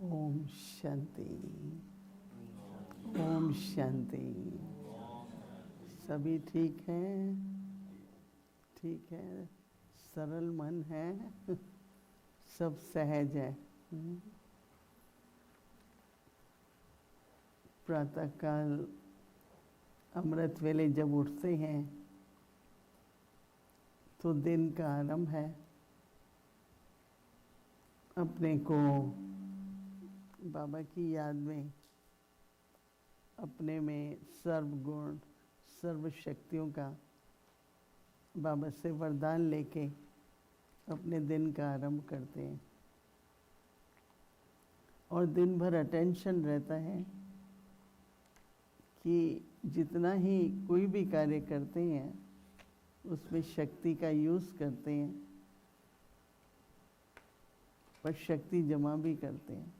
ओम शांति। ओम शांति। सभी ठीक हैं? ठीक है। सरल मन है। सब सहज है। प्रातःकाल अमृत वेले जब उठते हैं तो दिन का आरंभ है। अपने को बाबा की याद में, अपने में सर्व गुण सर्व शक्तियों का बाबा से वरदान लेके अपने दिन का आरंभ करते हैं। और दिन भर अटेंशन रहता है कि जितना ही कोई भी कार्य करते हैं उसमें शक्ति का यूज़ करते हैं, पर शक्ति जमा भी करते हैं।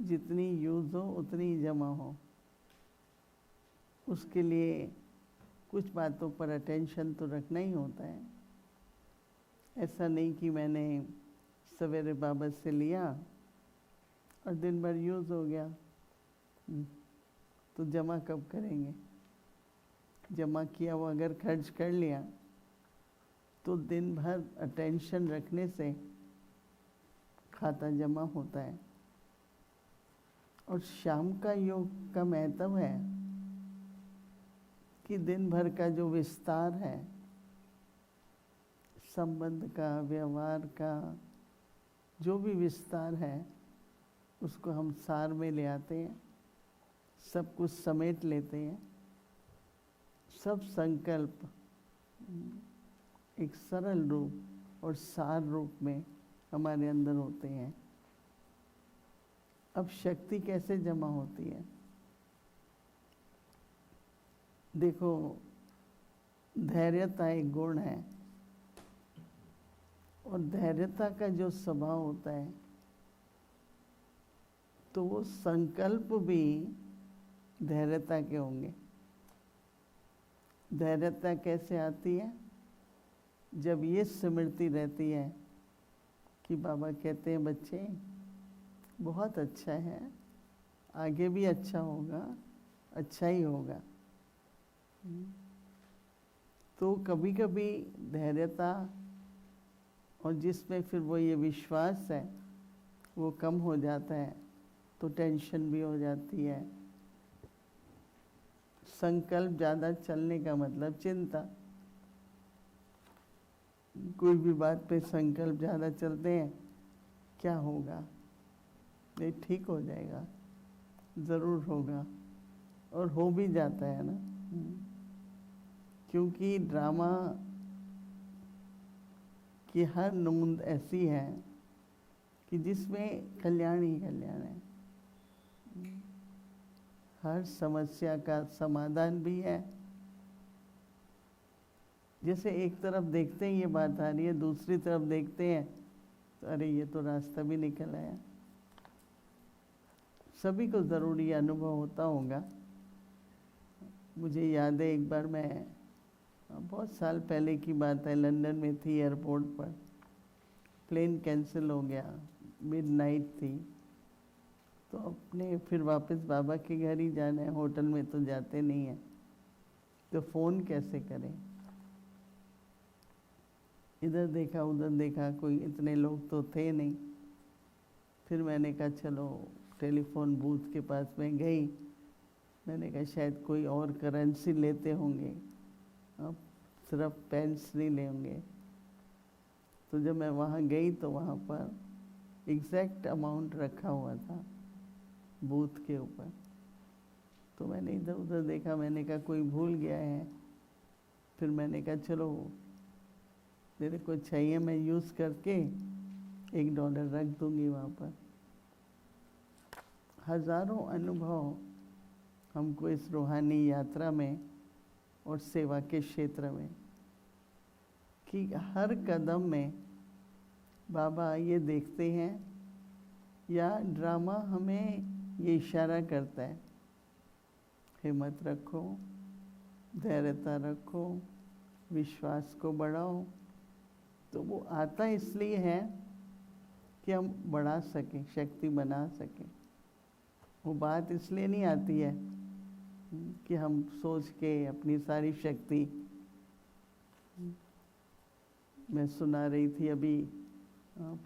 जितनी यूज़ हो उतनी जमा हो, उसके लिए कुछ बातों पर अटेंशन तो रखना ही होता है। ऐसा नहीं कि मैंने सवेरे बाबा से लिया और दिन भर यूज़ हो गया, तो जमा कब करेंगे? जमा किया वो अगर खर्च कर लिया तो दिन भर अटेंशन रखने से खाता जमा होता है। और शाम का योग का महत्व है कि दिन भर का जो विस्तार है, संबंध का, व्यवहार का जो भी विस्तार है, उसको हम सार में ले आते हैं, सब कुछ समेट लेते हैं। सब संकल्प एक सरल रूप और सार रूप में हमारे अंदर होते हैं। अब शक्ति कैसे जमा होती है? देखो, धैर्यता एक गुण है, और धैर्यता का जो स्वभाव होता है तो वो संकल्प भी धैर्यता के होंगे। धैर्यता कैसे आती है? जब ये स्मृति रहती है कि बाबा कहते हैं बच्चे बहुत अच्छा है, आगे भी अच्छा होगा, अच्छा ही होगा। तो कभी कभी धैर्यता और जिसमें फिर वो ये विश्वास है वो कम हो जाता है, तो टेंशन भी हो जाती है। संकल्प ज़्यादा चलने का मतलब चिंता। कोई भी बात पे संकल्प ज़्यादा चलते हैं, क्या होगा? ये ठीक हो जाएगा, ज़रूर होगा, और हो भी जाता है ना। क्योंकि ड्रामा की हर नूंद ऐसी है कि जिसमें कल्याण ही कल्याण है। हर समस्या का समाधान भी है। जैसे एक तरफ देखते हैं ये बात आ रही है, दूसरी तरफ देखते हैं तो अरे ये तो रास्ता भी निकल आया। सभी को ज़रूरी अनुभव होता होगा। मुझे याद है एक बार मैं, बहुत साल पहले की बात है, लंदन में थी, एयरपोर्ट पर प्लेन कैंसिल हो गया, मिडनाइट थी, तो अपने फिर वापस बाबा के घर ही जाना है, होटल में तो जाते नहीं हैं, तो फ़ोन कैसे करें? इधर देखा उधर देखा, कोई इतने लोग तो थे नहीं। फिर मैंने कहा चलो टेलीफोन बूथ के पास में गई। मैंने कहा शायद कोई और करेंसी लेते होंगे, अब सिर्फ पेन्स नहीं लेंगे। तो जब मैं वहाँ गई तो वहाँ पर एग्जैक्ट अमाउंट रखा हुआ था बूथ के ऊपर। तो मैंने इधर उधर देखा, मैंने कहा कोई भूल गया है। फिर मैंने कहा चलो मेरे को चाहिए, मैं यूज़ करके $1 रख दूंगी वहाँ पर। हज़ारों अनुभव हमको इस रूहानी यात्रा में और सेवा के क्षेत्र में, कि हर कदम में बाबा ये देखते हैं, या ड्रामा हमें ये इशारा करता है, हिम्मत रखो, धैर्यता रखो, विश्वास को बढ़ाओ। तो वो आता इसलिए है कि हम बढ़ा सकें, शक्ति बना सकें। वो बात इसलिए नहीं आती है कि हम सोच के अपनी सारी शक्ति, मैं सुना रही थी अभी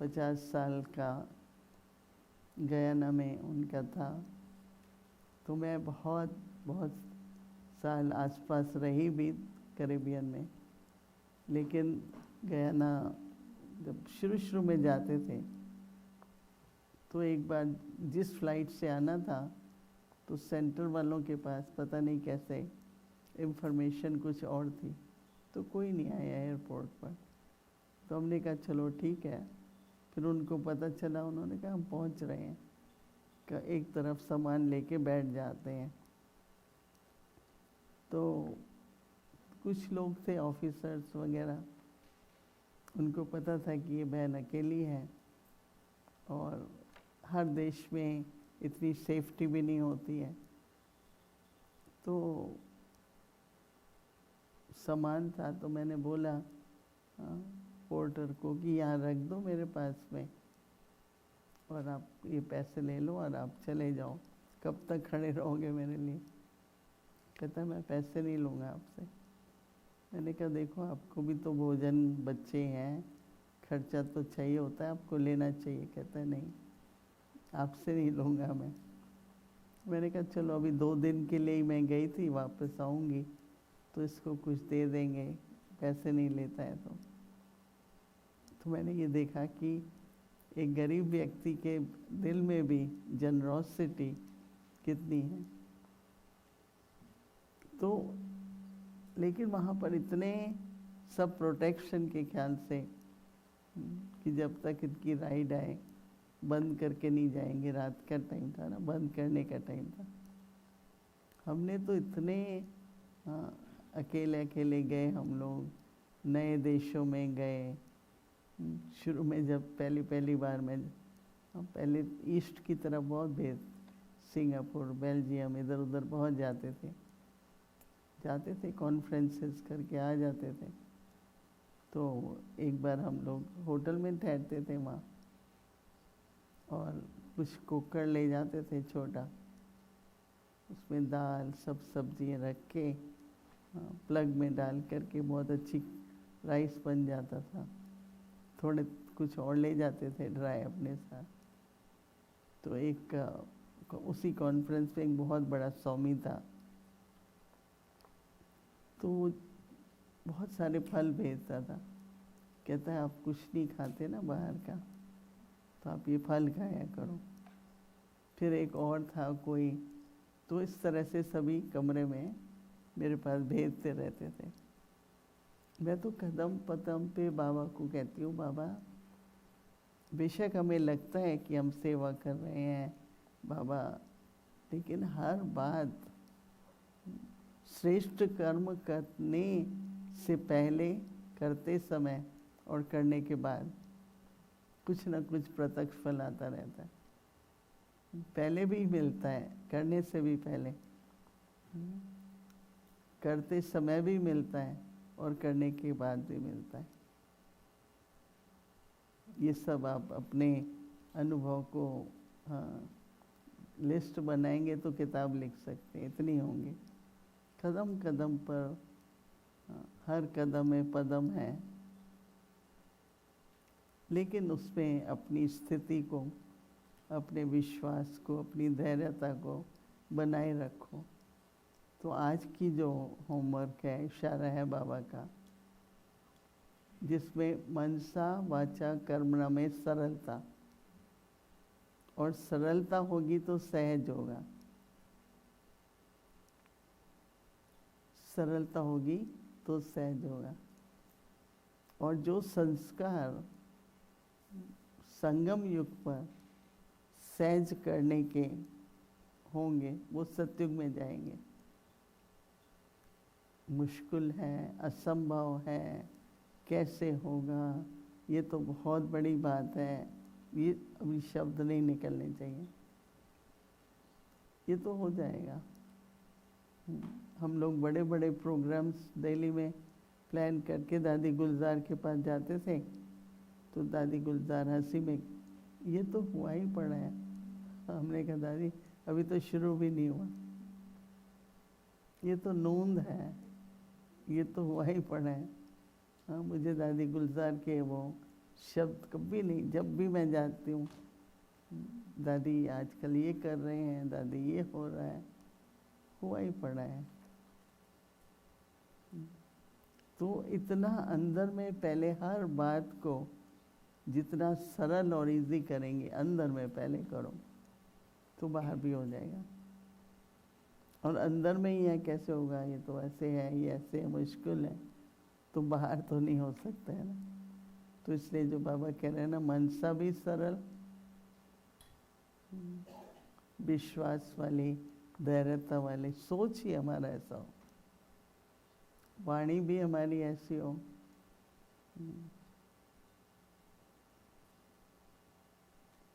50 साल का गयाना में उनका था, तो मैं बहुत बहुत साल आसपास रही भी कैरेबियन में, लेकिन गयाना जब शुरू में जाते थे तो एक बार जिस फ्लाइट से आना था तो सेंटर वालों के पास पता नहीं कैसे इन्फॉर्मेशन कुछ और थी, तो कोई नहीं आया एयरपोर्ट पर। तो हमने कहा चलो ठीक है। फिर उनको पता चला, उन्होंने कहा हम पहुंच रहे हैं, का एक तरफ सामान लेके बैठ जाते हैं। तो कुछ लोग थे ऑफिसर्स वगैरह, उनको पता था कि ये बहन अकेली है और हर देश में इतनी सेफ्टी भी नहीं होती है। तो सामान था तो मैंने बोला पोर्टर को कि यहाँ रख दो मेरे पास में, और आप ये पैसे ले लो और आप चले जाओ, कब तक खड़े रहोगे मेरे लिए। कहता मैं पैसे नहीं लूँगा आपसे। मैंने कहा देखो आपको भी तो भोजन, बच्चे हैं, खर्चा तो चाहिए होता है, आपको लेना चाहिए। कहता है नहीं, आपसे नहीं लूँगा मैं। मैंने कहा चलो अभी 2 दिन के लिए ही मैं गई थी, वापस आऊँगी तो इसको कुछ दे देंगे, पैसे नहीं लेता है तो मैंने ये देखा कि एक गरीब व्यक्ति के दिल में भी जनरोसिटी कितनी है। तो लेकिन वहाँ पर इतने सब प्रोटेक्शन के ख्याल से कि जब तक इनकी राइड आए बंद करके नहीं जाएंगे। रात का टाइम था ना, बंद करने का टाइम था। हमने तो इतने अकेले अकेले गए, हम लोग नए देशों में गए। शुरू में जब पहली बार मैं पहले ईस्ट की तरफ बहुत भेज, सिंगापुर, बेल्जियम, इधर उधर बहुत जाते थे कॉन्फ्रेंसेस करके आ जाते थे। तो एक बार हम लोग होटल में ठहरते थे वहाँ, और कुछ कुकर ले जाते थे छोटा, उसमें दाल सब सब्जियाँ रख के प्लग में डाल करके बहुत अच्छी राइस बन जाता था। थोड़े कुछ और ले जाते थे ड्राई अपने साथ। तो एक उसी कॉन्फ्रेंस में एक बहुत बड़ा स्वामी था, तो वो बहुत सारे फल भेजता था। कहता है आप कुछ नहीं खाते ना बाहर का, तो आप ये फल खाया करो। फिर एक और था कोई, तो इस तरह से सभी कमरे में मेरे पास भेजते रहते थे। मैं तो कदम कदम पे बाबा को कहती हूँ, बाबा बेशक हमें लगता है कि हम सेवा कर रहे हैं बाबा, लेकिन हर बात श्रेष्ठ कर्म करने से पहले, करते समय और करने के बाद कुछ ना कुछ प्रत्यक्ष फल आता रहता है। पहले भी मिलता है, करने से भी पहले, करते समय भी मिलता है और करने के बाद भी मिलता है। ये सब आप अपने अनुभव को लिस्ट बनाएंगे तो किताब लिख सकते हैं, इतनी होंगी। कदम कदम पर हर कदम में पदम है, लेकिन उसमें अपनी स्थिति को, अपने विश्वास को, अपनी धैर्यता को बनाए रखो। तो आज की जो होमवर्क है, इशारा है बाबा का, जिसमें मनसा वाचा कर्मणा में सरलता, और सरलता होगी तो सहज होगा, सरलता होगी तो सहज होगा। और जो संस्कार संगम युग पर सहज करने के होंगे वो सतयुग में जाएंगे। मुश्किल है, असंभव है, कैसे होगा, ये तो बहुत बड़ी बात है, ये अभी शब्द नहीं निकलने चाहिए। ये तो हो जाएगा। हम लोग बड़े बड़े प्रोग्राम्स दिल्ली में प्लान करके दादी गुलजार के पास जाते थे, तो दादी गुलजार हंसी में ये तो हुआ ही पड़ा है। हमने कहा दादी अभी तो शुरू भी नहीं हुआ, ये तो नूंद है, ये तो हुआ ही पड़ा है। हाँ, मुझे दादी गुलजार के वो शब्द कभी नहीं, जब भी मैं जाती हूँ, दादी आजकल ये कर रहे हैं, दादी ये हो रहा है, हुआ ही पड़ा है। तो इतना अंदर में पहले हर बात को जितना सरल और इजी करेंगे, अंदर में पहले करो तो बाहर भी हो जाएगा। और अंदर में ही है, कैसे होगा, ये तो ऐसे है, ये ऐसे है, मुश्किल है, तो बाहर तो नहीं हो सकता है ना। तो इसलिए जो बाबा कह रहे हैं ना, मनसा भी सरल, विश्वास वाली, धैर्यता वाली सोच ही हमारा ऐसा हो, वाणी भी हमारी ऐसी हो,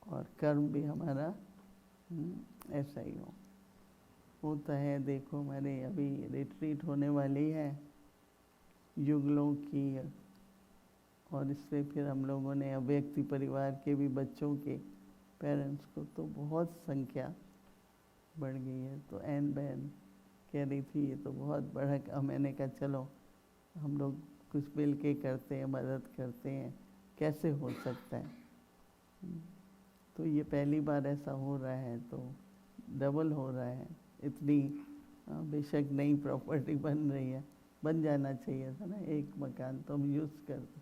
और कर्म भी हमारा ऐसा ही हो। होता है, देखो हमारे अभी रिट्रीट होने वाली है युगलों की, और इससे फिर हम लोगों ने अव्यक्ति परिवार के भी बच्चों के पेरेंट्स को तो बहुत संख्या बढ़ गई है। तो एन बहन कह रही थी ये तो बहुत बड़ा, मैंने कहा चलो हम लोग कुछ मिल के करते हैं, मदद करते हैं, कैसे हो सकता है। तो ये पहली बार ऐसा हो रहा है, तो डबल हो रहा है। इतनी बेशक नई प्रॉपर्टी बन रही है, बन जाना चाहिए था ना, एक मकान तो हम यूज़ करते,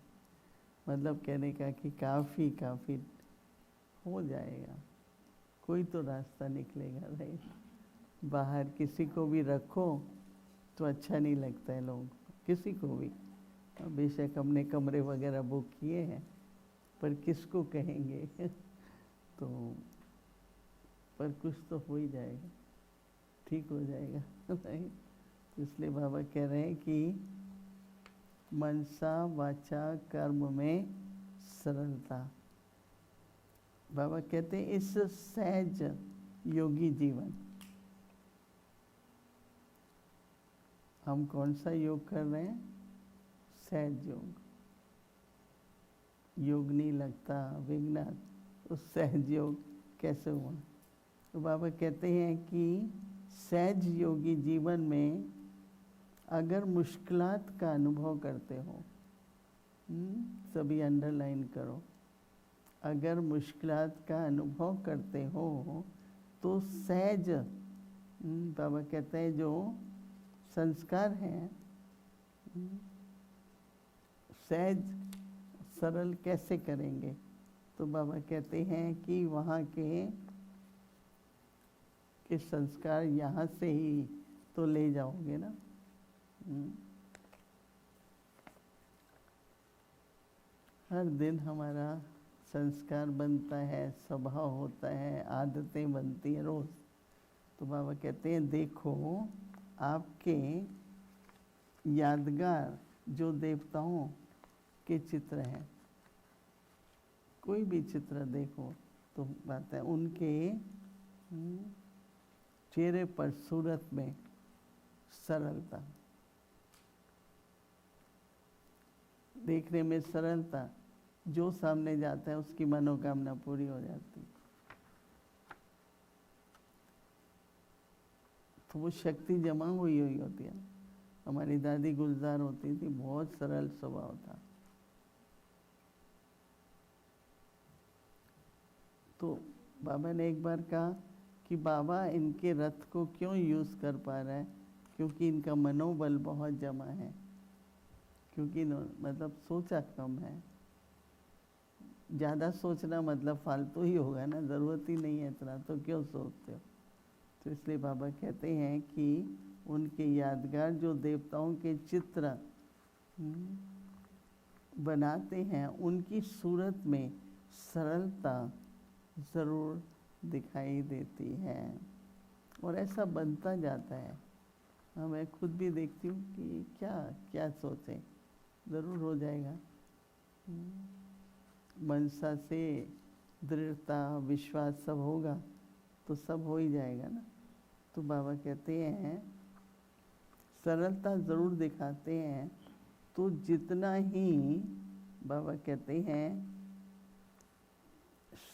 मतलब कहने का कि काफ़ी हो जाएगा, कोई तो रास्ता निकलेगा। राइट, बाहर किसी को भी रखो तो अच्छा नहीं लगता है लोग, किसी को भी। बेशक हमने कमरे वगैरह बुक किए हैं, पर किसको कहेंगे तो पर कुछ तो हो ही जाएगा, ठीक हो जाएगा। तो इसलिए बाबा कह रहे हैं कि मनसा वाचा कर्म में सरलता। बाबा कहते हैं इस सहज योगी जीवन, हम कौन सा योग कर रहे हैं, सहज योग। योग नहीं लगता विघ्न, तो सहज योग कैसे हुआ। तो बाबा कहते हैं कि सहज योगी जीवन में अगर मुश्किलात का अनुभव करते हो, सभी अंडरलाइन करो, अगर मुश्किलात का अनुभव करते हो तो सहज, बाबा कहते हैं जो संस्कार हैं सहज सरल कैसे करेंगे। तो बाबा कहते हैं कि वहाँ के संस्कार यहाँ से ही तो ले जाओगे ना। हर दिन हमारा संस्कार बनता है, स्वभाव होता है, आदतें बनती हैं रोज़। तो बाबा कहते हैं देखो आपके यादगार जो देवताओं के चित्र हैं, कोई भी चित्र देखो तो बात है उनके चेहरे पर, सूरत में सरलता, देखने में सरलता, जो सामने जाता है उसकी मनोकामना पूरी हो जाती। तो वो शक्ति जमा हुई होती है। हमारी दादी गुलजार होती थी, बहुत सरल स्वभाव था। तो बाबा ने एक बार कहा कि बाबा इनके रथ को क्यों यूज़ कर पा रहा है, क्योंकि इनका मनोबल बहुत जमा है, क्योंकि मतलब सोचा कम है। ज़्यादा सोचना मतलब फालतू ही होगा ना, ज़रूरत ही नहीं है इतना, तो क्यों सोचते हो। तो इसलिए बाबा कहते हैं कि उनके यादगार जो देवताओं के चित्र बनाते हैं, उनकी सूरत में सरलता ज़रूर दिखाई देती है, और ऐसा बनता जाता है। हाँ, मैं खुद भी देखती हूँ कि क्या क्या सोचें, ज़रूर हो जाएगा। मनसा से दृढ़ता, विश्वास सब होगा तो सब हो ही जाएगा ना। तो बाबा कहते हैं सरलता ज़रूर दिखाते हैं, तो जितना ही बाबा कहते हैं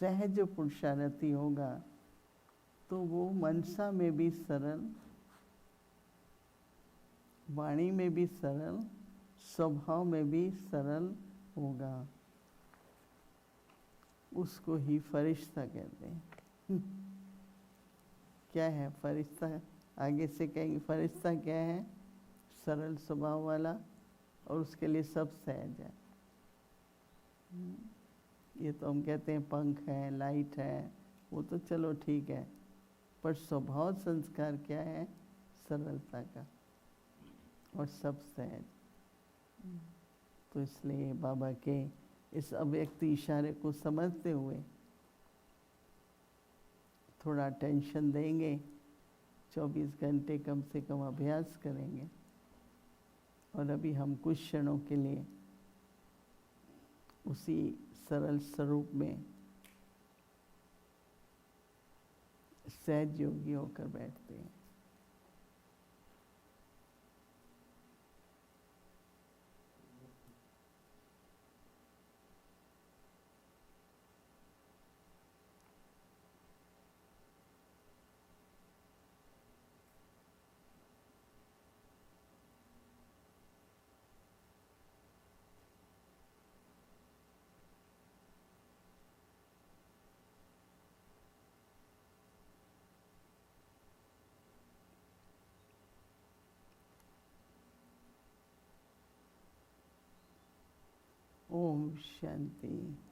सहज पुरुषारति होगा तो वो मनसा में भी सरल, वाणी में भी सरल, स्वभाव में भी सरल होगा। उसको ही फरिश्ता कहते हैं। क्या है फरिश्ता? आगे से कहेंगे फरिश्ता क्या है? सरल स्वभाव वाला, और उसके लिए सब सहज है। ये तो हम कहते हैं पंख है, लाइट है, वो तो चलो ठीक है, पर स्वभाव संस्कार क्या है? सरलता का और सब सहज। तो इसलिए बाबा के इस अव्यक्त इशारे को समझते हुए थोड़ा टेंशन देंगे, 24 घंटे कम से कम अभ्यास करेंगे। और अभी हम कुछ क्षणों के लिए उसी सरल स्वरूप में सहज योगी होकर बैठते हैं। ओम शांति।